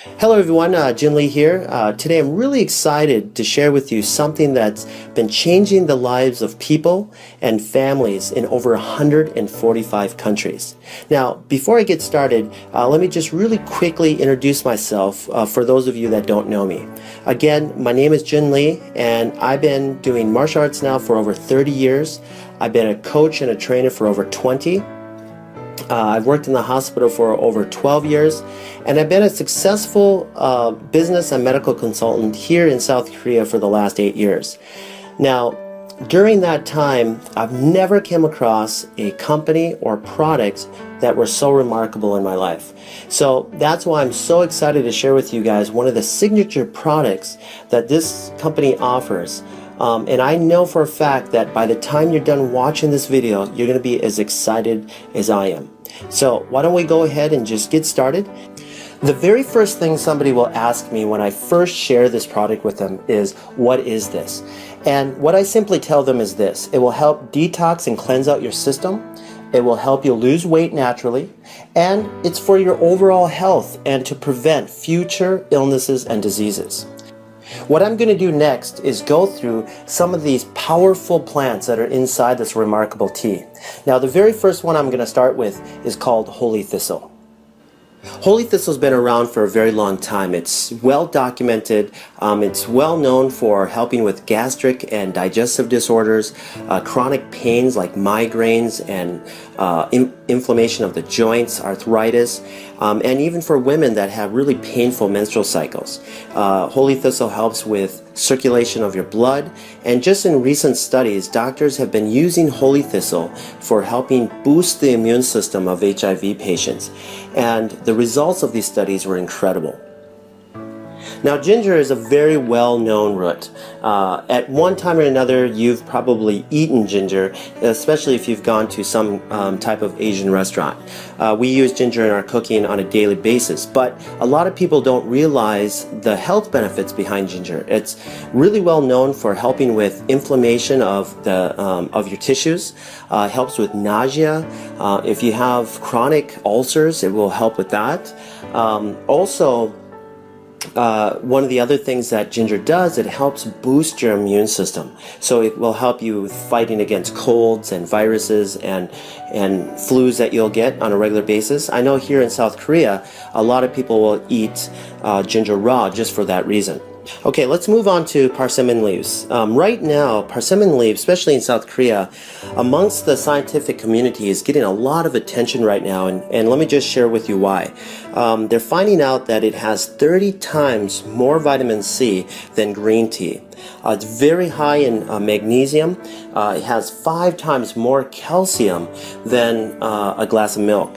Hello everyone, Jin Lee here. Today I'm really excited to share with you something that's been changing the lives of people and families in over 145 countries. Now, before I get started, let me just really quickly introduce myself for those of you that don't know me. Again, my name is Jin Lee and I've been doing martial arts now for over 30 years. I've been a coach and a trainer for over 20. I've worked in the hospital for over 12 years, and I've been a successful business and medical consultant here in South Korea for the last 8 years. Now, during that time, I've never come across a company or product that were so remarkable in my life. So that's why I'm so excited to share with you guys one of the signature products that this company offers. And I know for a fact that by the time you're done watching this video, you're going to be as excited as I am. So why don't we go ahead and just get started? The very first thing somebody will ask me when I first share this product with them is, what is this? And what I simply tell them is this: it will help detox and cleanse out your system. It will help you lose weight naturally, and it's for your overall health and to prevent future illnesses and diseases. What I'm going to do next is go through some of these powerful plants that are inside this remarkable tea. Now, the very first one I'm going to start with is called holy thistle. Holy thistle has been around for a very long time. It's well documented. It's well known for helping with gastric and digestive disorders, chronic pains like migraines and inflammation of the joints, arthritis, and even for women that have really painful menstrual cycles. Holy thistle helps with circulation of your blood, and just in recent studies, doctors have been using holy thistle for helping boost the immune system of HIV patients, and the results of these studies were incredible. Now, ginger is a very well-known root. At one time or another, you've probably eaten ginger, especially if you've gone to some type of Asian restaurant. We use ginger in our cooking on a daily basis, but a lot of people don't realize the health benefits behind ginger. It's really well known for helping with inflammation of your tissues, helps with nausea. If you have chronic ulcers, it will help with that. Also, one of the other things that ginger does, it helps boost your immune system. So it will help you with fighting against colds and viruses and flus that you'll get on a regular basis. I know here in South Korea, a lot of people will eat ginger raw just for that reason. Okay, let's move on to persimmon leaves. Right now, persimmon leaves, especially in South Korea, amongst the scientific community is getting a lot of attention right now, and let me just share with you why. They're finding out that it has 30 times more vitamin C than green tea. It's very high in magnesium. It has 5 times more calcium than a glass of milk.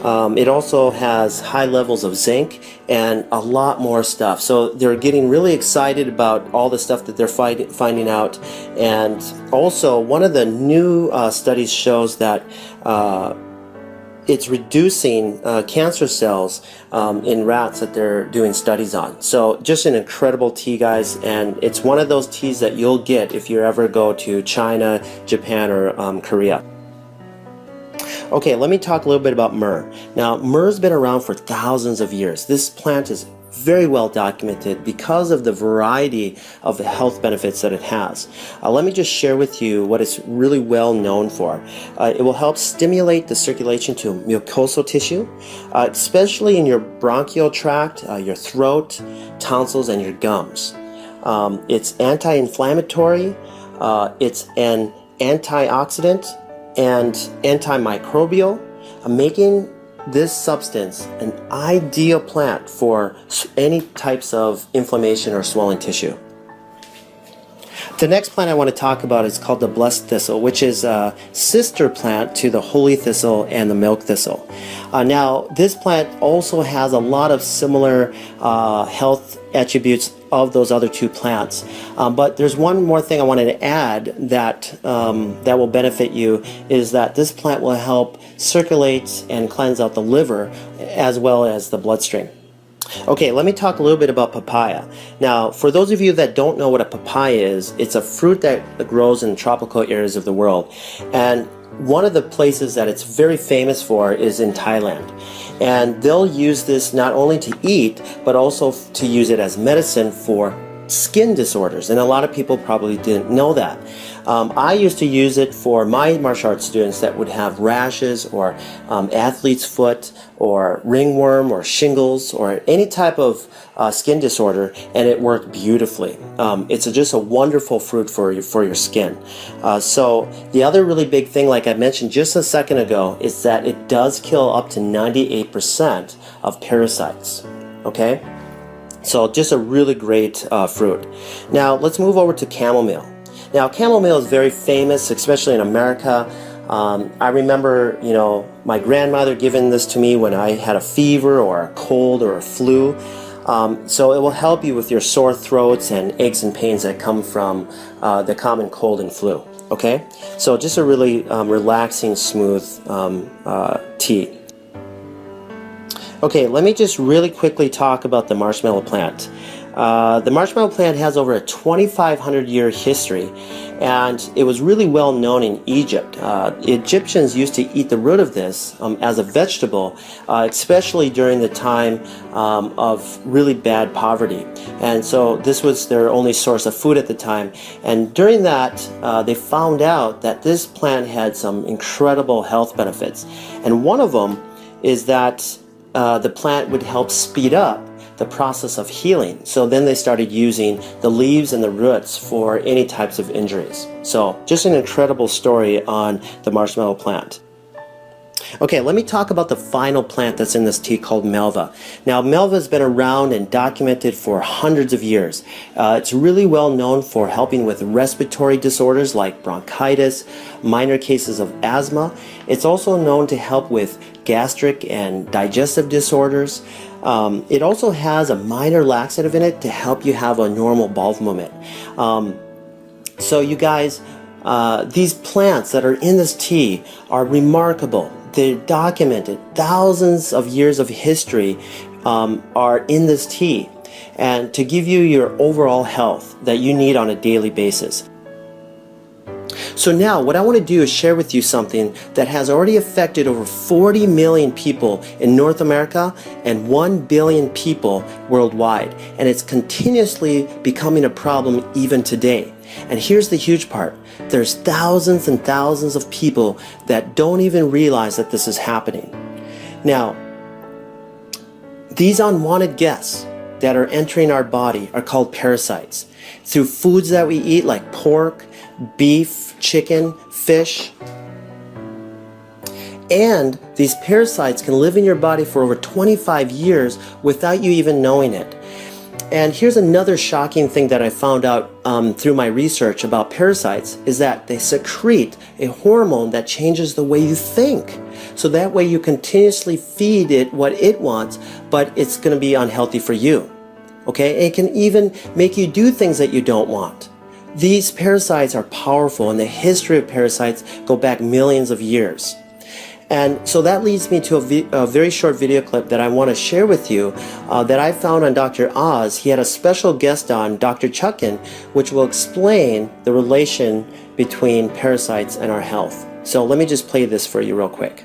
It also has high levels of zinc and a lot more stuff. So they're getting really excited about all the stuff that they're finding out. And also, one of the new studies shows that it's reducing cancer cells in rats that they're doing studies on. So just an incredible tea, guys, and it's one of those teas that you'll get if you ever go to China, Japan, or Korea. Okay, let me talk a little bit about myrrh. Now, myrrh's been around for thousands of years. This plant is very well documented because of the variety of the health benefits that it has. Let me just share with you what it's really well known for. It will help stimulate the circulation to mucosal tissue, especially in your bronchial tract, your throat, tonsils, and your gums. It's anti-inflammatory, it's an antioxidant, and antimicrobial, making this substance an ideal plant for any types of inflammation or swollen tissue. The next plant I want to talk about is called the blessed thistle, which is a sister plant to the holy thistle and the milk thistle. Now, this plant also has a lot of similar health attributes of those other two plants. But there's one more thing I wanted to add that that will benefit you, is that this plant will help circulate and cleanse out the liver as well as the bloodstream. Okay, let me talk a little bit about papaya. Now, for those of you that don't know what a papaya is, it's a fruit that grows in tropical areas of the world. And one of the places that it's very famous for is in Thailand. And they'll use this not only to eat, but also to use it as medicine for skin disorders. And a lot of people probably didn't know that. I used to use it for my martial arts students that would have rashes or athlete's foot or ringworm or shingles or any type of skin disorder, and it worked beautifully. It's just a wonderful fruit for your skin. So the other really big thing, like I mentioned just a second ago, is that it does kill up to 98% of parasites. Okay? So just a really great fruit. Now let's move over to chamomile. Now chamomile is very famous, especially in America. I remember, my grandmother giving this to me when I had a fever or a cold or a flu. So it will help you with your sore throats and aches and pains that come from the common cold and flu. Okay? So just a really relaxing, smooth tea. Okay, let me just really quickly talk about the marshmallow plant. The marshmallow plant has over a 2,500 year history, and it was really well known in Egypt. Egyptians used to eat the root of this as a vegetable, especially during the time of really bad poverty. And so this was their only source of food at the time. And during that, they found out that this plant had some incredible health benefits. And one of them is that the plant would help speed up the process of healing. So then they started using the leaves and the roots for any types of injuries. So just an incredible story on the marshmallow plant. Okay, let me talk about the final plant that's in this tea called Melva. Now, Melva has been around and documented for hundreds of years. It's really well known for helping with respiratory disorders like bronchitis, minor cases of asthma. It's also known to help with gastric and digestive disorders. It also has a minor laxative in it to help you have a normal bowel movement. So you guys, these plants that are in this tea are remarkable. They're documented. Thousands of years of history are in this tea, and to give you your overall health that you need on a daily basis. So now what I want to do is share with you something that has already affected over 40 million people in North America and 1 billion people worldwide, and it's continuously becoming a problem even today. And here's the huge part. There's thousands and thousands of people that don't even realize that this is happening. Now, these unwanted guests that are entering our body are called parasites. Through foods that we eat like pork, beef, chicken, fish. And these parasites can live in your body for over 25 years without you even knowing it. And here's another shocking thing that I found out through my research about parasites is that they secrete a hormone that changes the way you think. So that way you continuously feed it what it wants, but it's going to be unhealthy for you. Okay? It can even make you do things that you don't want. These parasites are powerful, and the history of parasites go back millions of years. And so that leads me to a very short video clip that I want to share with you that I found on Dr. Oz. He had a special guest on, Dr. Chuckin, which will explain the relation between parasites and our health. So let me just play this for you real quick.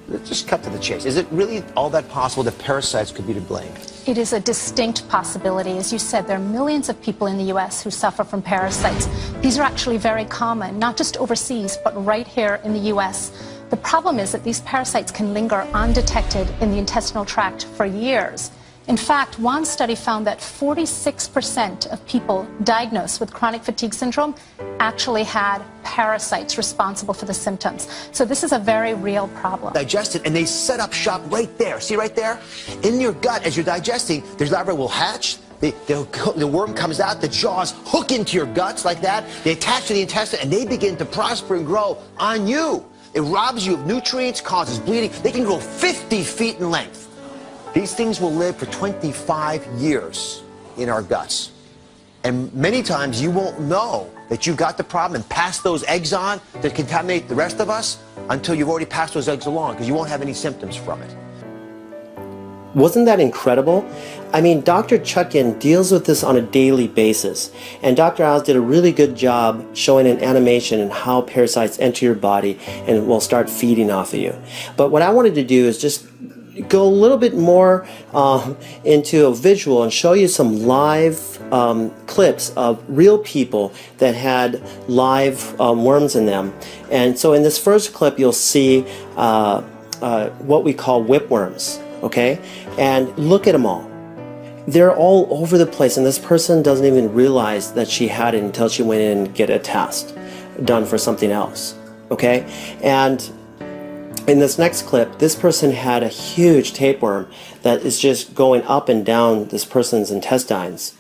Let's just cut to the chase. Is it really all that possible that parasites could be to blame? It is a distinct possibility. As you said, there are millions of people in the U.S. who suffer from parasites. These are actually very common, not just overseas, but right here in the U.S. The problem is that these parasites can linger undetected in the intestinal tract for years. In fact, one study found that 46% of people diagnosed with chronic fatigue syndrome actually had parasites responsible for the symptoms. So this is a very real problem. Digest it, and they set up shop right there. See right there? In your gut, as you're digesting, their larvae will hatch. The worm comes out, the jaws hook into your guts like that. They attach to the intestine, and they begin to prosper and grow on you. It robs you of nutrients, causes bleeding. They can grow 50 feet in length. These things will live for 25 years in our guts. And many times you won't know that you got the problem and pass those eggs on to contaminate the rest of us until you've already passed those eggs along, because you won't have any symptoms from it. Wasn't that incredible? I mean, Dr. Chuckin deals with this on a daily basis, and Dr. Oz did a really good job showing an animation and how parasites enter your body and will start feeding off of you. But what I wanted to do is just go a little bit more into a visual and show you some live clips of real people that had live worms in them. And so in this first clip, you'll see what we call whipworms, okay? And look at them all. They're all over the place, and this person doesn't even realize that she had it until she went in and get a test done for something else, okay? And in this next clip, this person had a huge tapeworm that is just going up and down this person's intestines.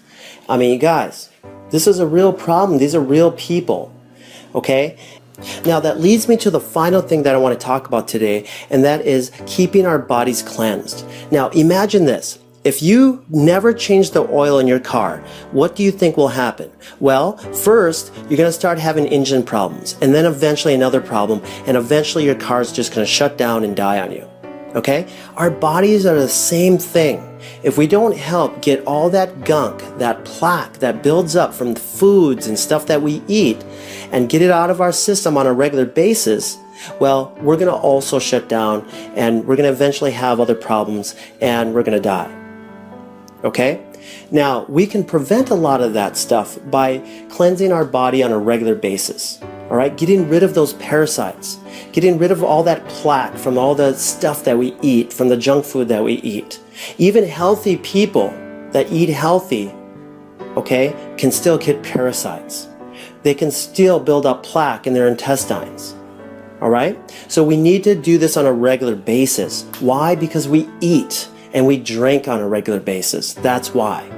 I mean, you guys, this is a real problem. These are real people, okay? Now that leads me to the final thing that I want to talk about today, and that is keeping our bodies cleansed. Now imagine this. If you never change the oil in your car, what do you think will happen? Well, first, you're going to start having engine problems, and then eventually another problem, and eventually your car's just going to shut down and die on you. Okay? Our bodies are the same thing. If we don't help get all that gunk, that plaque that builds up from the foods and stuff that we eat, and get it out of our system on a regular basis, well, we're going to also shut down, and we're going to eventually have other problems, and we're going to die. Okay? Now, we can prevent a lot of that stuff by cleansing our body on a regular basis. All right? Getting rid of those parasites. Getting rid of all that plaque from all the stuff that we eat, from the junk food that we eat. Even healthy people that eat healthy, okay, can still get parasites. They can still build up plaque in their intestines. All right? So we need to do this on a regular basis. Why? Because we eat and we drink on a regular basis. That's why.